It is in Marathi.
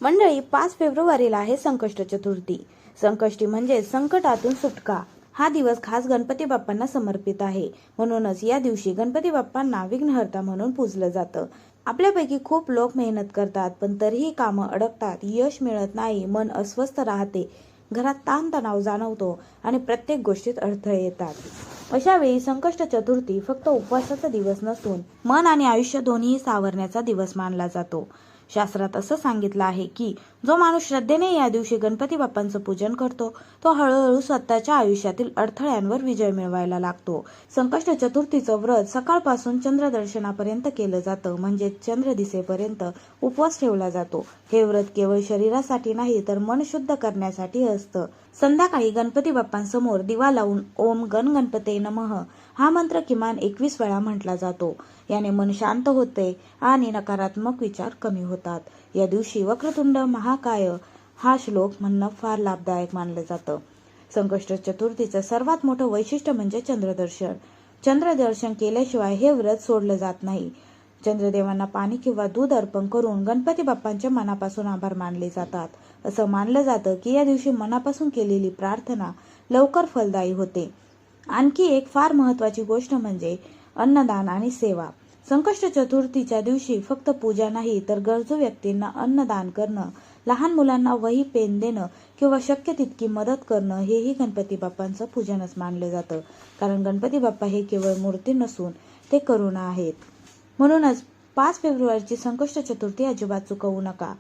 मंडळी, 5 फेब्रुवारीला आहे संकष्ट चतुर्थी. संकष्टी म्हणजे संकटातून सुटका. हा दिवस खास गणपती बाप्पांना समर्पित आहे. म्हणूनच या दिवशी गणपती बाप्पांना विघ्नहर्ता म्हणून पूजलं जातं. आपल्यापैकी खूप लोक मेहनत करतात, पण तरीही कामं अडकतात, यश मिळत नाही, मन अस्वस्थ राहते, घरात ताणतणाव जाणवतो आणि प्रत्येक गोष्टीत अडथळे येतात. अशा वेळी संकष्ट चतुर्थी फक्त उपवासाचा दिवस नसून मन आणि आयुष्य दोन्ही सावरण्याचा दिवस मानला जातो. शास्त्रात असं सांगितलं आहे की जो माणूस श्रद्धेने या दिवशी गणपती बाप्पांचं पूजन करतो तो हळूहळू स्वतःच्या आयुष्यातील अडथळ्यांवर विजय मिळवायला लागतो. संकष्ट चतुर्थीचं व्रत सकाळपासून चंद्रदर्शनापर्यंत केलं जातं, म्हणजे चंद्र दिसेपर्यंत उपवास ठेवला जातो. हे व्रत केवळ शरीरासाठी नाही तर मन शुद्ध करण्यासाठी असतं. संध्याकाळी गणपती बाप्पांसमोर दिवा लावून ओम गण गणपते नमः हा मंत्र किमान 21 वेळा म्हटला जातो. याने मन शांत होते आणि नकारात्मक विचार कमी होतात. या दिवशी वक्रतुंड महाकाय हा श्लोक म्हणणं फार लाभदायक मानलं जातं. संकष्ट चतुर्थीचं सर्वात मोठं वैशिष्ट्य म्हणजे चंद्रदर्शन. चंद्रदर्शन केल्याशिवाय हे व्रत सोडलं जात नाही. चंद्रदेवांना पाणी किंवा दूध अर्पण करून गणपती बाप्पांच्या मनापासून आभार मानले जातात. असं मानलं जातं की या दिवशी मनापासून केलेली प्रार्थना लवकर फलदायी होते. आणखी एक फार महत्त्वाची गोष्ट म्हणजे अन्नदान आणि सेवा. संकष्ट चतुर्थीच्या दिवशी फक्त पूजा नाही तर गरजू व्यक्तींना अन्नदान करणं, लहान मुलांना वही पेन देणं किंवा शक्य तितकी मदत करणं हेही गणपती बाप्पांचं पूजनच मानलं जातं. कारण गणपती बाप्पा हे केवळ मूर्ती नसून ते करुणा आहेत. म्हणूनच 5 फेब्रुवारीची संकष्ट चतुर्थी अजिबात चुकवू नका.